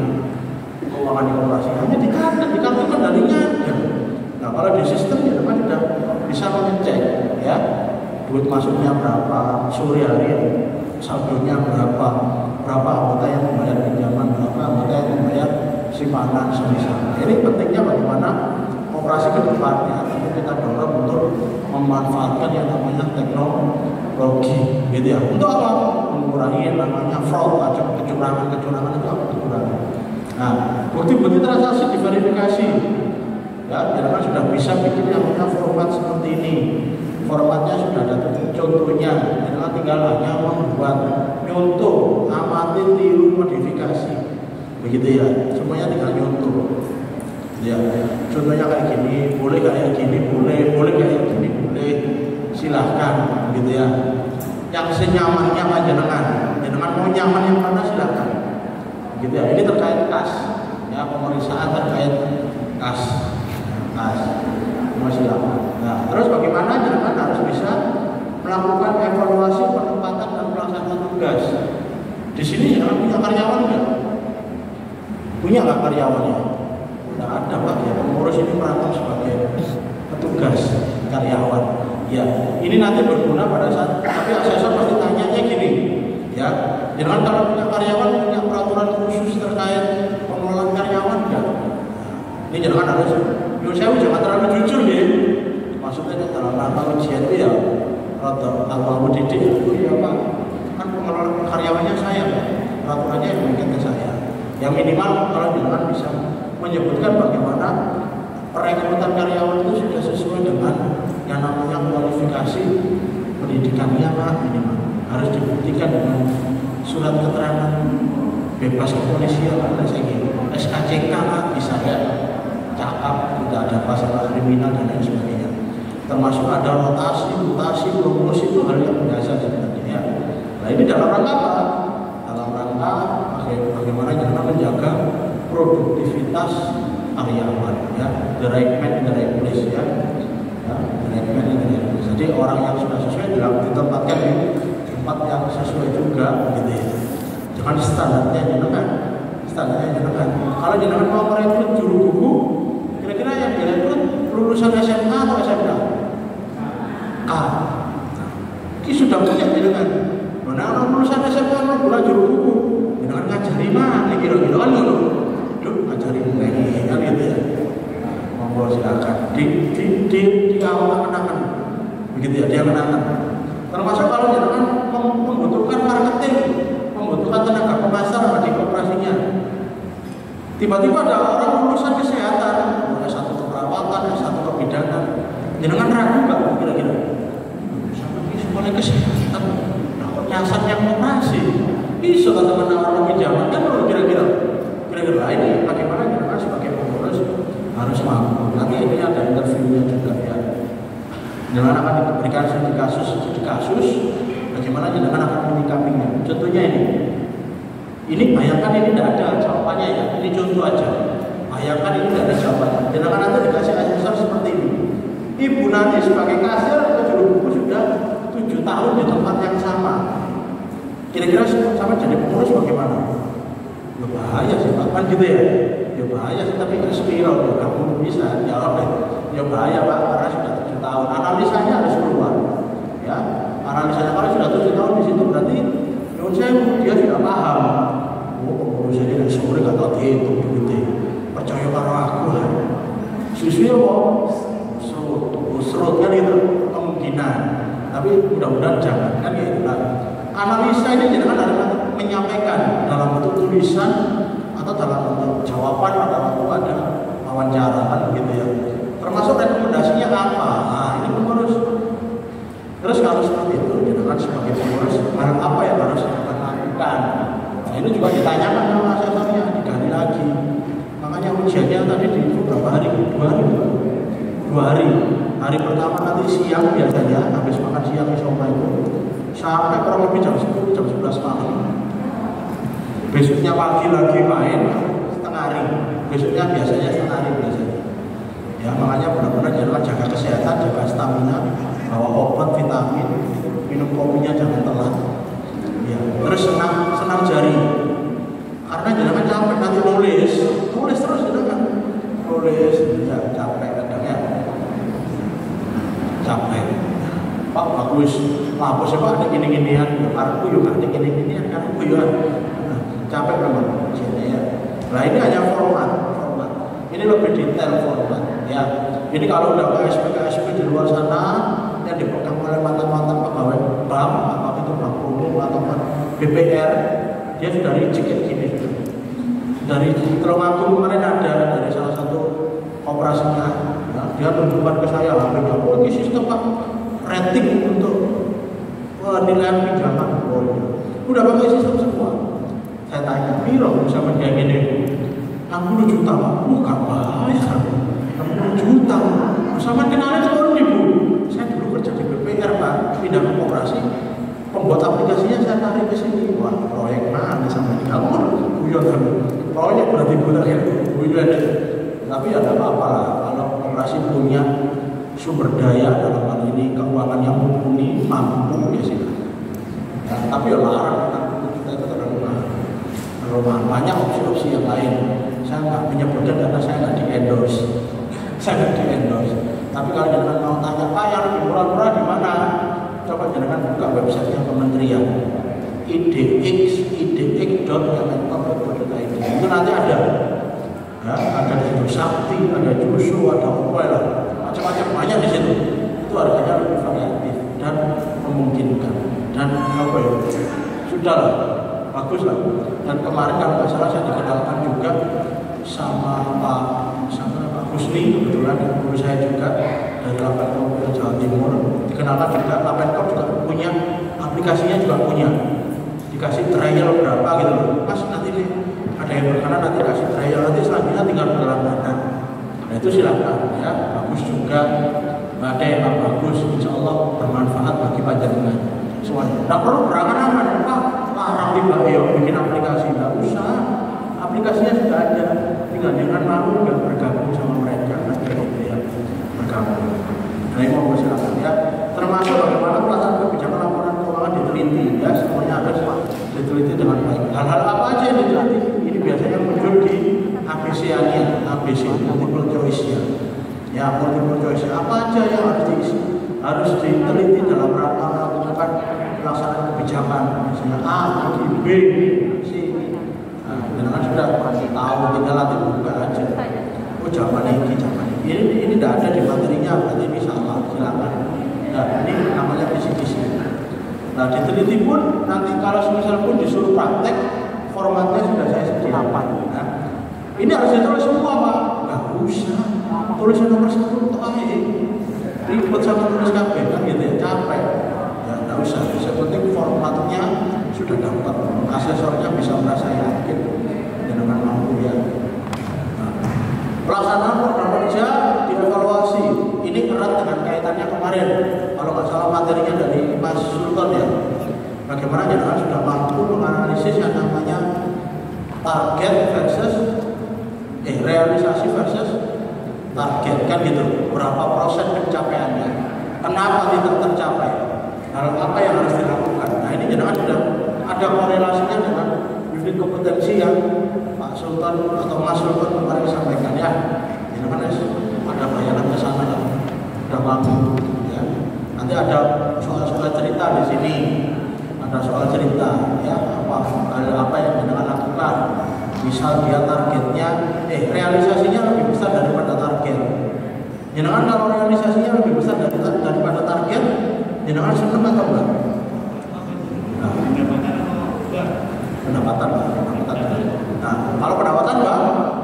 keuangan di koperasi hanya di kartu kendalinya ada. Nah, kalau di sistem ya teman sudah bisa mengecek ya duit masuknya berapa, sore hari saldonya berapa anggota yang membayar pinjaman, berapa anggota yang membayar simpanan semisal. Ini pentingnya bagaimana koperasi ke depannya tentu kita dorong untuk memanfaatkan yang namanya teknologi, gitu ya. Untuk apa? Mengurangi yang namanya fraud, kecurangan itu apa? Dikurangi. Nah, bukti-bukti transaksi diverifikasi. Ya, jangan sudah bisa bikin yang namanya format seperti ini. Formatnya sudah ada contohnya, jangan tinggal hanya membuat nyontoh, amati, tiru, modifikasi, begitu ya. Semuanya tinggal nyontoh. Ya, contohnya kayak gini, boleh kayak gini, boleh kayak gini, boleh. Silahkan, gitu ya. Yang senyamannya panjenengan mau nyaman yang mana silahkan. Gitu ya. Ini terkait kas, ya pemeriksaan terkait kas. Silakan. Nah, terus bagaimana jenengan harus bisa melakukan evaluasi penempatan dan pelaksanaan tugas. Di sini jangan punya karyawan nggak? Punya nggak karyawannya? Nggak ada Pak ya. Pengurus ini merantau sebagai petugas karyawan. Ya, ini nanti berguna pada saat. Tapi asesor pasti tanyanya gini, ya. Jangan kalau punya karyawan punya peraturan khusus terkait pengelolaan karyawan nggak? Ini jangan harus. Saya jangan terlalu jujur ya. Maksudnya dalam rangka ujian itu ya, kalau aku didik itu ya Pak, kan pengelola karyawannya saya, peraturannya yang mungkin ke saya. Yang minimal kalau jangan bisa menyebutkan bagaimana perekrutan karyawan itu sudah sesuai dengan yang namanya kualifikasi pendidikannya Pak, minimal harus dibuktikan dengan surat keterangan bebas kepolisian ada SKCK Pak, bisa ya. Cakap, tidak ada pasal kriminal dan lain sebagainya. Termasuk ada rotasi, mutasi, promosi itu hal yang biasa sebenarnya. Nah ini dalam rangka apa? Dalam rangka bagaimana kita menjaga produktivitas karyawan, ya, the right man in the right place, ya, the right man in the right place. Jadi orang yang sudah sesuai ditempatkan di tempat yang sesuai juga, gitu ya. Jangan standarnya jenengan. Kalau jenengan mau merekrut juru buku, kira-kira yang direkrut lulusan SMA atau SMK? Ini sudah punya jenengan. Mana orang lulusan SMA mau bulan juru buku, jenengan ngajari mana kira-kira kan dulu? Ngajari lagi kan gitu ya. Monggo silakan di awal kenakan, begitu ya dia kenakan. Termasuk kalau jenengan membutuhkan marketing, membutuhkan tenaga pemasar di koperasinya. Tiba-tiba ada orang lulusan kesehatan, S1 keperawatan, S1 kebidanan. Jangan ragu nggak kira-kira? Sama ini semuanya kesehatan. Nah, kok nyasarnya operasi? Bisa kata menawarkan pinjaman kan kira-kira? Kira-kira ini bagaimana kita sebagai pengurus harus mampu. Nanti ini ada interviewnya juga ya. Jangan akan diberikan studi kasus. Bagaimana jangan akan menyikapinya? Contohnya ini bayangkan ini tidak ada jawabannya ya. Ini contoh aja. Bayangkan ini tidak ada jawabannya. Jangan nanti dikasih asesor seperti ini. Ibu nanti sebagai kasir atau juru buku sudah 7 tahun di tempat yang sama. Kira-kira sama jadi pengurus bagaimana? Ya bahaya sih Pak, kan gitu ya. Ya bahaya sih, tapi ke spiral ya. Kamu bisa jawab deh. Ya bahaya Pak, karena sudah 7 tahun. Analisanya harus keluar. Ya, analisanya kalau sudah 7 tahun di situ berarti menurut saya dia sudah paham. Oh, pengurus ini tapi mudah-mudahan jangan kan gitu. Nah, analisa ini jangan ada menyampaikan dalam bentuk tulisan atau dalam bentuk jawaban pada waktu ada wawancara kan gitu ya. Termasuk rekomendasinya apa? Nah, ini pengurus. Terus kalau seperti itu, jangan sebagai pengurus, hal apa yang harus kita lakukan? Nah, ini juga ditanyakan sama asesornya, digali lagi. Makanya ujiannya tadi di beberapa hari, 2 hari. Hari pertama nanti siang biasanya, habis makan siang itu sampai kurang lebih jam 10, jam 11 malam. Besoknya pagi lagi main setengah hari. Besoknya biasanya setengah hari biasanya. Ya makanya benar-benar jangan jaga kesehatan, jaga stamina, bawa obat, vitamin, minum kopinya jangan telat. Ya, terus senam jari. Karena jangan capek nanti nulis terus gitu kan. Nulis ya capek kadang ya. Capek. Pak bagus. Apa sih Pak ada gini-ginian, ya karku yuk ada gini-ginian, karku yuk. Capek memang jadi ya. Nah ini hanya format. Ini lebih detail format ya. Ini kalau udah KSP di luar sana yang dipegang oleh mantan pegawai BAM, apa itu Bank Umum atau BPR, dia sudah dicek kayak gini. Dari Tulungagung kemarin ada dari salah satu operasinya, ya, dia tunjukkan ke saya HP-nya, ini sistem Pak rating untuk penilaian pinjaman. Udah pakai sistem semua. Saya tanya, piro bisa menjadi gini? 60 juta Pak, bukan bayar 60 juta sama kenalnya seluruh ibu. Saya dulu kerja di BPR Pak, pindah ke koperasi, pembuat aplikasinya saya tarik ke sini. Wah proyek mana sama ini kamu guyon kan, proyek berarti benar ya guyon. Tapi ada apa-apa lah kalau koperasi punya sumber daya dalam hal ini keuangan yang mumpuni, mampu ya sih. Nah, tapi ya larang kita itu terlalu mahal. Banyak opsi-opsi yang lain. Saya nggak menyebutkan karena saya nggak di-endorse. Tapi kalau jangan mau tanya Pak yang lebih murah-murah di mana? Coba jangan buka websitenya kementerian idx.kementerian.go.id. Itu nanti ada. Ya, ada di situ Sakti, ada Jusu, ada apa lah, macam-macam banyak di situ. Itu harganya lebih variatif dan memungkinkan. Dan apa ya? Sudah lah. Bagus lah. Dan kemarin kalau nggak salah saya dikenalkan juga sama Pak Gusni, kebetulan guru saya juga dari Lapenkop Jawa Timur. Dikenalkan juga Lapenkop juga punya aplikasinya juga punya. Dikasih trial berapa gitu loh. Mas nanti nih ada yang berkenan nanti kasih trial, nanti selanjutnya tinggal berlangganan. Nah itu silakan ya. Bagus juga. Badai Pak bagus. Insya Allah bermanfaat bagi panjenengan semuanya. Nggak perlu berangan-angan Pak. Larang di Bayo bikin aplikasi, nggak usah. Aplikasinya sudah ada, tinggal jangan malu nggak bergabung sama mereka, nanti ya bergabung. Nah ini mau silakan ya. Termasuk bagaimana pelaksanaan kebijakan laporan keuangan diteliti, ya semuanya harus diteliti dengan baik. Hal-hal apa aja yang diteliti? Ini biasanya muncul di ABC-nya, ABC multiple choice-nya. Ya multiple choice apa aja yang harus diisi? Harus diteliti dalam rangka melakukan pelaksanaan kebijakan, misalnya A, B, C. Nah, dengan sudah tahu tinggal nanti buka aja. Oh zaman ini. Ini tidak ada di materinya, berarti ini salah, silakan. Nah ini namanya kisi-kisi. Nah diteliti pun nanti kalau semisal pun disuruh praktek, formatnya sudah saya sediakan. Nah, ini harus ditulis semua Pak. Nggak usah. Tulisan nomor 1 untuk ribet sama tulis kabeh kan gitu ya, capek. Ya nggak usah. Yang penting formatnya sudah dapat. Asesornya bisa merasa yakin dengan mampu ya. Nah, pelaksanaan program kerja dievaluasi. Ini erat dengan kaitannya kemarin. Kalau nggak salah materinya dari Mas Sultan ya. Bagaimana jenengan sudah mampu menganalisis yang namanya target versus realisasi versus target kan gitu. Berapa persen pencapaiannya? Kenapa tidak tercapai? Hal apa yang harus dilakukan? Nah ini jenengan sudah ada korelasinya dengan unit kompetensi yang Pak Sultan atau Mas Sultan kemarin sampaikan ya. Jenengan ada bayangan ke sana lah. Sudah mampu ya. Nanti ada soal-soal cerita di sini. Ada soal cerita ya apa yang jenengan lakukan. Misal dia targetnya realisasinya lebih besar daripada target. Jenengan kalau realisasinya lebih besar daripada target, jenengan seneng atau enggak? Nah, pendapatan. Nah, kalau pendapatan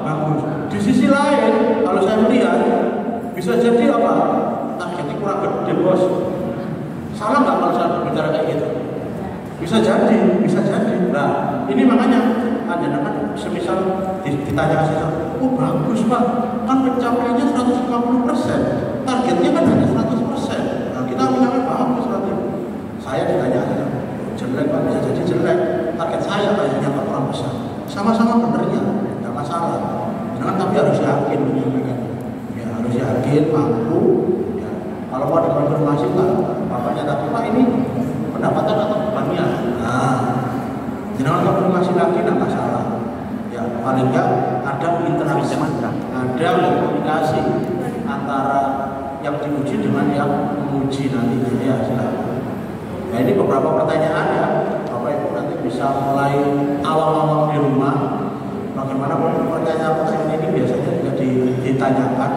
bagus. Di sisi lain, kalau saya melihat bisa jadi apa? Targetnya kurang gede bos. Salah nggak kalau saya berbicara kayak gitu? Bisa jadi. Nah, ini makanya jenengan semisal ditanya saya, oh bagus pak, kan pencapaiannya 150%, targetnya kan hanya 100%. Nah, kita mencapai bagus berarti. Saya ditanya jelek pak, bisa jadi jelek. Target saya kayaknya kurang besar. Sama-sama benernya, tidak masalah. Jangan tapi harus yakin menyampaikan. Ya harus yakin, mampu. Ya. Kalau mau dikonfirmasi pak, bapaknya tadi pak ini pendapatan atau bebannya. Nah, jangan konfirmasi lagi, tidak masalah. Ya paling enggak ada interaksi, ada komunikasi antara yang diuji dengan yang menguji nanti. Ya silakan. Nah ini beberapa pertanyaan ya. Nanti bisa mulai awal-awal di rumah. Bagaimana pertanyaan-pertanyaan ini biasanya juga ditanyakan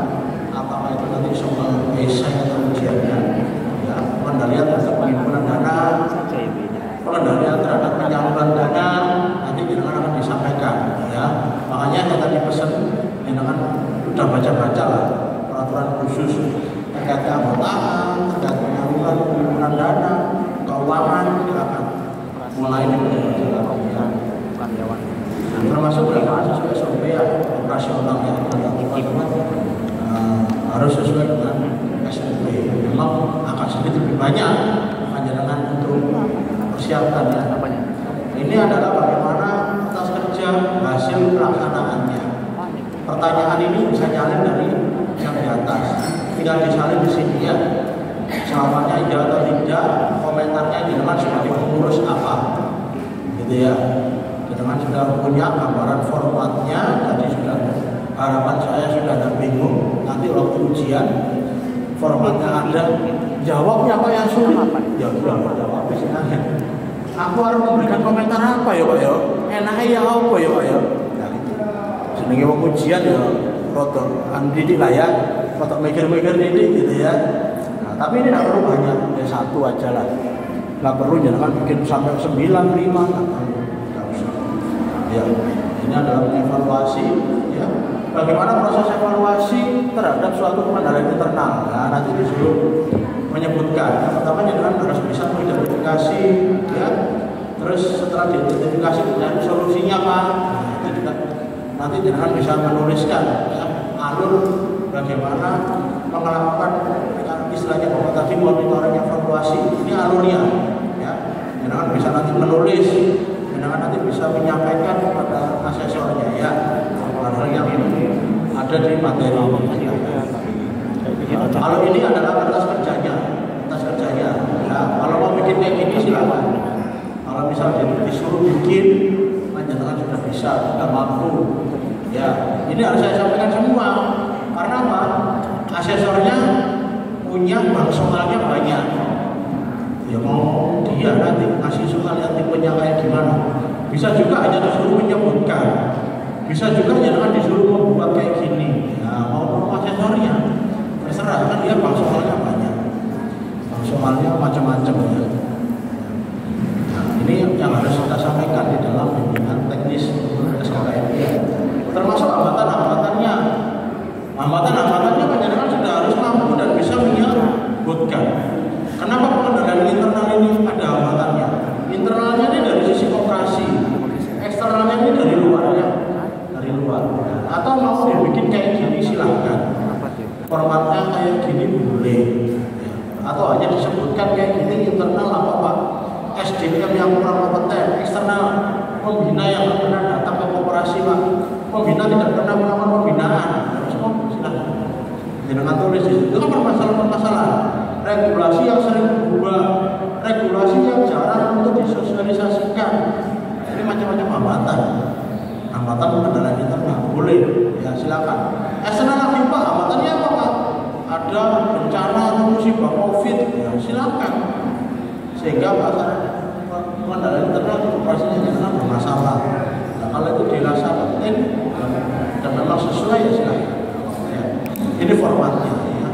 apakah itu nanti soal esai atau ujiannya, ya, pengendalian terhadap penghimpunan dana, pengendalian terhadap penyaluran dana, nanti jangan akan disampaikan, ya. Makanya saya tadi pesan, jangan sudah baca-baca lah peraturan khusus terkait keanggotaan, terkait penyaluran penghimpunan dana, keuangan, silakan mulai dari karyawan, termasuk berapa sesuai SOP ya, operasional yang harus sesuai dengan SOP. Memang akan sedikit lebih banyak panjangan untuk persiapan ya. Ini adalah bagaimana atas kerja hasil pelaksanaannya. Pertanyaan ini bisa nyalin dari yang di atas, tinggal disalin di sini ya. Jawabannya iya atau tidak, komentarnya jenengan sebagai pengurus apa, gitu ya. Jenengan sudah punya gambaran formatnya, tadi sudah harapan saya sudah ada bingung. Nanti waktu ujian formatnya ada, jawabnya apa yang sulit? Ya sudah jawab silahkan. Aku harus memberikan komentar apa ya pak ya? Enaknya ya apa ya pak ya? Nah gitu. Senengnya waktu ujian ya, rotok andidik lah ya, rotok mikir-mikir didik gitu ya. Tapi ini tidak perlu banyak, ya satu aja lah. Nggak perlu jangan bikin sampai 9, 5, nggak usah. Ya, ini adalah evaluasi. Ya, bagaimana proses evaluasi terhadap suatu pengendalian internal? Nah, nanti disuruh menyebutkan. Pertama jangan harus bisa mengidentifikasi, ya. Terus setelah diidentifikasi dan solusinya apa? Nanti jangan bisa menuliskan, ya, alur bagaimana melakukan istilahnya bahwa tadi monitoring evaluasi ini alurnya, ya. Jangan bisa nanti menulis, jangan nanti bisa menyampaikan kepada asesornya, ya. Hal-hal yang ada di materi. Kalau ini adalah kertas kerjanya, ya. Kalau mau bikin kayak gini silakan. Kalau misalnya disuruh bikin, jangan sudah bisa, sudah mampu, ya. Ini harus saya sampaikan semua. Karena apa? Asesornya punya bank soalnya banyak. Ya mau dia nanti ngasih soal yang tipenya kayak gimana. Bisa juga hanya disuruh menyebutkan. Bisa juga jangan disuruh membuat kayak gini. Nah, mau asesornya terserah kan dia bank soalnya banyak. Bank soalnya macam-macam ya. Nah, ini yang harus kita sampaikan di dalam bimbingan teknis SKKN. Termasuk hambatan-hambatannya. Hambatan-hambatannya panjenengan sudah harus mampu dan bisa menyebutkan. Kenapa pengendalian internal ini ada hambatannya? Internalnya ini dari sisi operasi, eksternalnya ini dari luar ya, dari luar. Atau mau dibikin kayak gini silahkan. Formatnya kayak gini boleh. Atau hanya disebutkan kayak gini internal apa pak? SDM yang kurang kompeten, eksternal pembina yang tidak pernah datang ke koperasi pak. Pembina tidak pernah melakukan pembinaan. Jangan tulis itu kan permasalahan-permasalahan regulasi yang sering berubah, regulasi yang jarang untuk disosialisasikan. Ini macam-macam hambatan pengendalian internal boleh, ya silakan. Eksternal lagi pak, hambatannya apa pak? Ada bencana atau musibah COVID, ya silakan. Sehingga pengendalian internal operasinya jangan bermasalah. Nah, kalau itu dirasa penting dan memang sesuai ya silakan. Ini formatnya ya.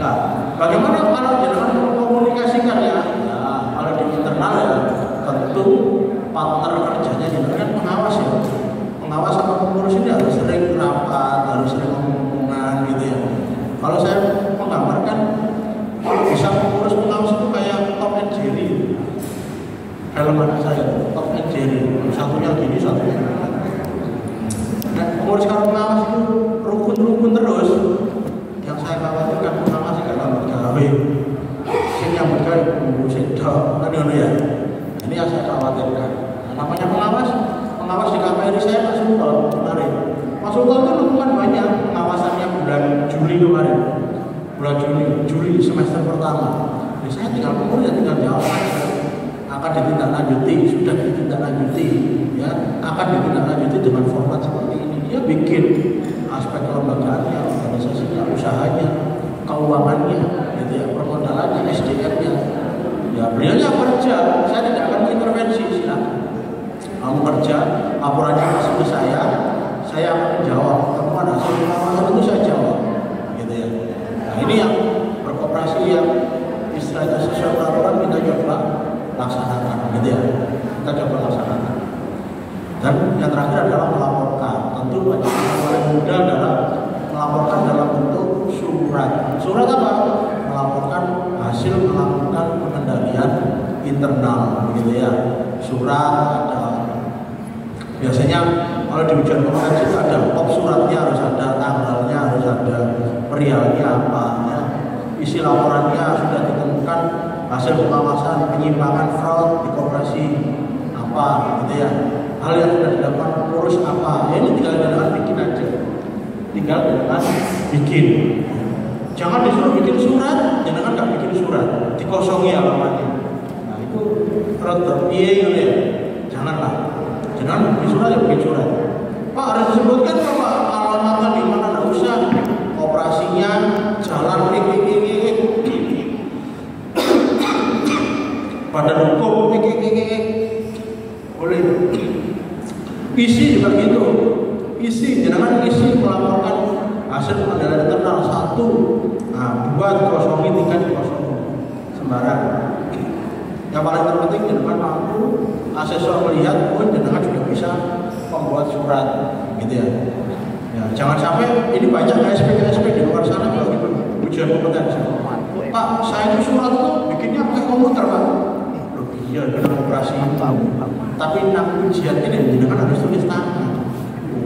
Nah, bagaimana kalau jangan komunikasi dikomunikasikan ya. Kalau di internal ya tentu partner kerjanya juga kan pengawas ya. Pengawas sama pengurus ini harus sering rapat, harus sering ngomongan gitu ya. Kalau saya menggambarkan, kalau bisa pengurus pengawas itu kayak Tom and Jerry. Film anak saya, Tom and Jerry. Satunya gini, satunya gini. Nah, pengurus kalau pengawas itu rukun-rukun terus. Yang saya khawatirkan pengawas gak tambah gawe. Sing yang bergawe pengurus itu, kan ya. Ini yang saya khawatirkan. Nah, namanya pengawas di KPRI saya Pak Sultan kemarin. Pak Sultan itu lakukan banyak pengawasannya bulan Juli kemarin. Bulan Juli semester pertama. Jadi saya tinggal pengurus ya tinggal jawab saja. Akan ditindaklanjuti, sudah ditindaklanjuti, ya akan ditindaklanjuti dengan format seperti ini. Dia bikin aspek kelembagaannya, organisasinya, usahanya, keuangannya, gitu ya, permodalannya, SDM-nya. Ya beliaunya kerja, saya tidak akan intervensi, silakan. Kamu kerja, laporannya masuk ke saya akan menjawab. Kamu ada hasil pengawasan itu saya jawab, gitu ya. Nah ini yang berkooperasi yang istilahnya sesuai peraturan kita coba laksanakan, gitu ya. Kita coba laksanakan. Dan yang terakhir adalah melaporkan. Tentu banyak yang paling mudah adalah melaporkan dalam bentuk surat. Surat apa? Melaporkan hasil melakukan pengendalian internal, gitu ya. Surat ada. Biasanya kalau di ujian kompetensi itu ada top suratnya, harus ada tanggalnya, harus ada perialnya apa, ya. Isi laporannya sudah ditemukan hasil pengawasan penyimpangan fraud di koperasi apa, gitu ya. Hal yang sudah dilakukan pengurus apa, ya ini tinggal dengan bikin aja, tinggal dengan bikin. Jangan disuruh bikin surat, jangan nggak bikin surat, dikosongi alamatnya. Nah itu fraud gitu ya, janganlah. Jangan bikin surat ya bikin surat. Pak harus disebutkan Pak alamatnya di mana, nggak usah. Operasinya jalan pada hukum boleh. Isi juga gitu. Isi jangan isi melaporkan hasil pengendalian internal 1. Nah 2 dikosongi, 3 dikosongi sembarang. Yang paling terpenting jangan mampu asesor melihat pun jangan juga bisa membuat surat, gitu ya. Ya jangan sampai ini banyak KSP di luar sana kalau gitu ujian kompetensi. Pak, saya itu surat itu bikinnya pakai komputer Pak. Loh iya dalam operasi tapi ujian ini jangan harus tulis tangan.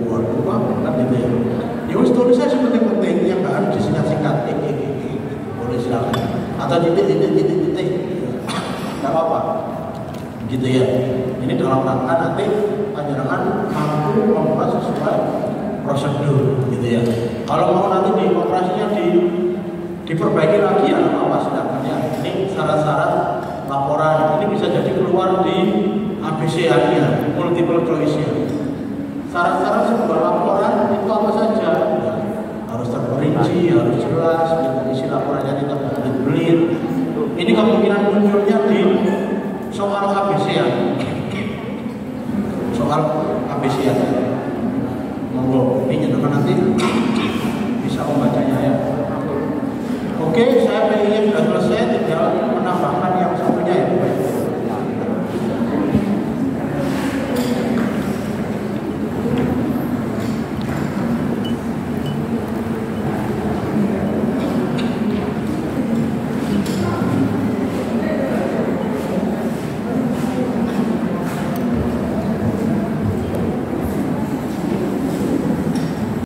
Waduh Pak, kan gitu ya. Ya wis tulis saya penting-penting yang nggak harus disingkat-singkat. Boleh silakan. Atau titik. Nggak apa-apa, gitu ya. Ini dalam rangka nanti panjenengan mampu membuat sesuai prosedur, gitu ya. Kalau mau nanti di operasinya diperbaiki lagi ya apa silakan ya. Ini syarat-syarat laporan ini bisa jadi keluar di ABCA-nya, multiple choice-nya. Syarat-syarat sebuah laporan itu apa saja? Ya, harus terperinci, harus jelas, gitu. Isi laporannya tidak berbelit. Ini kemungkinan munculnya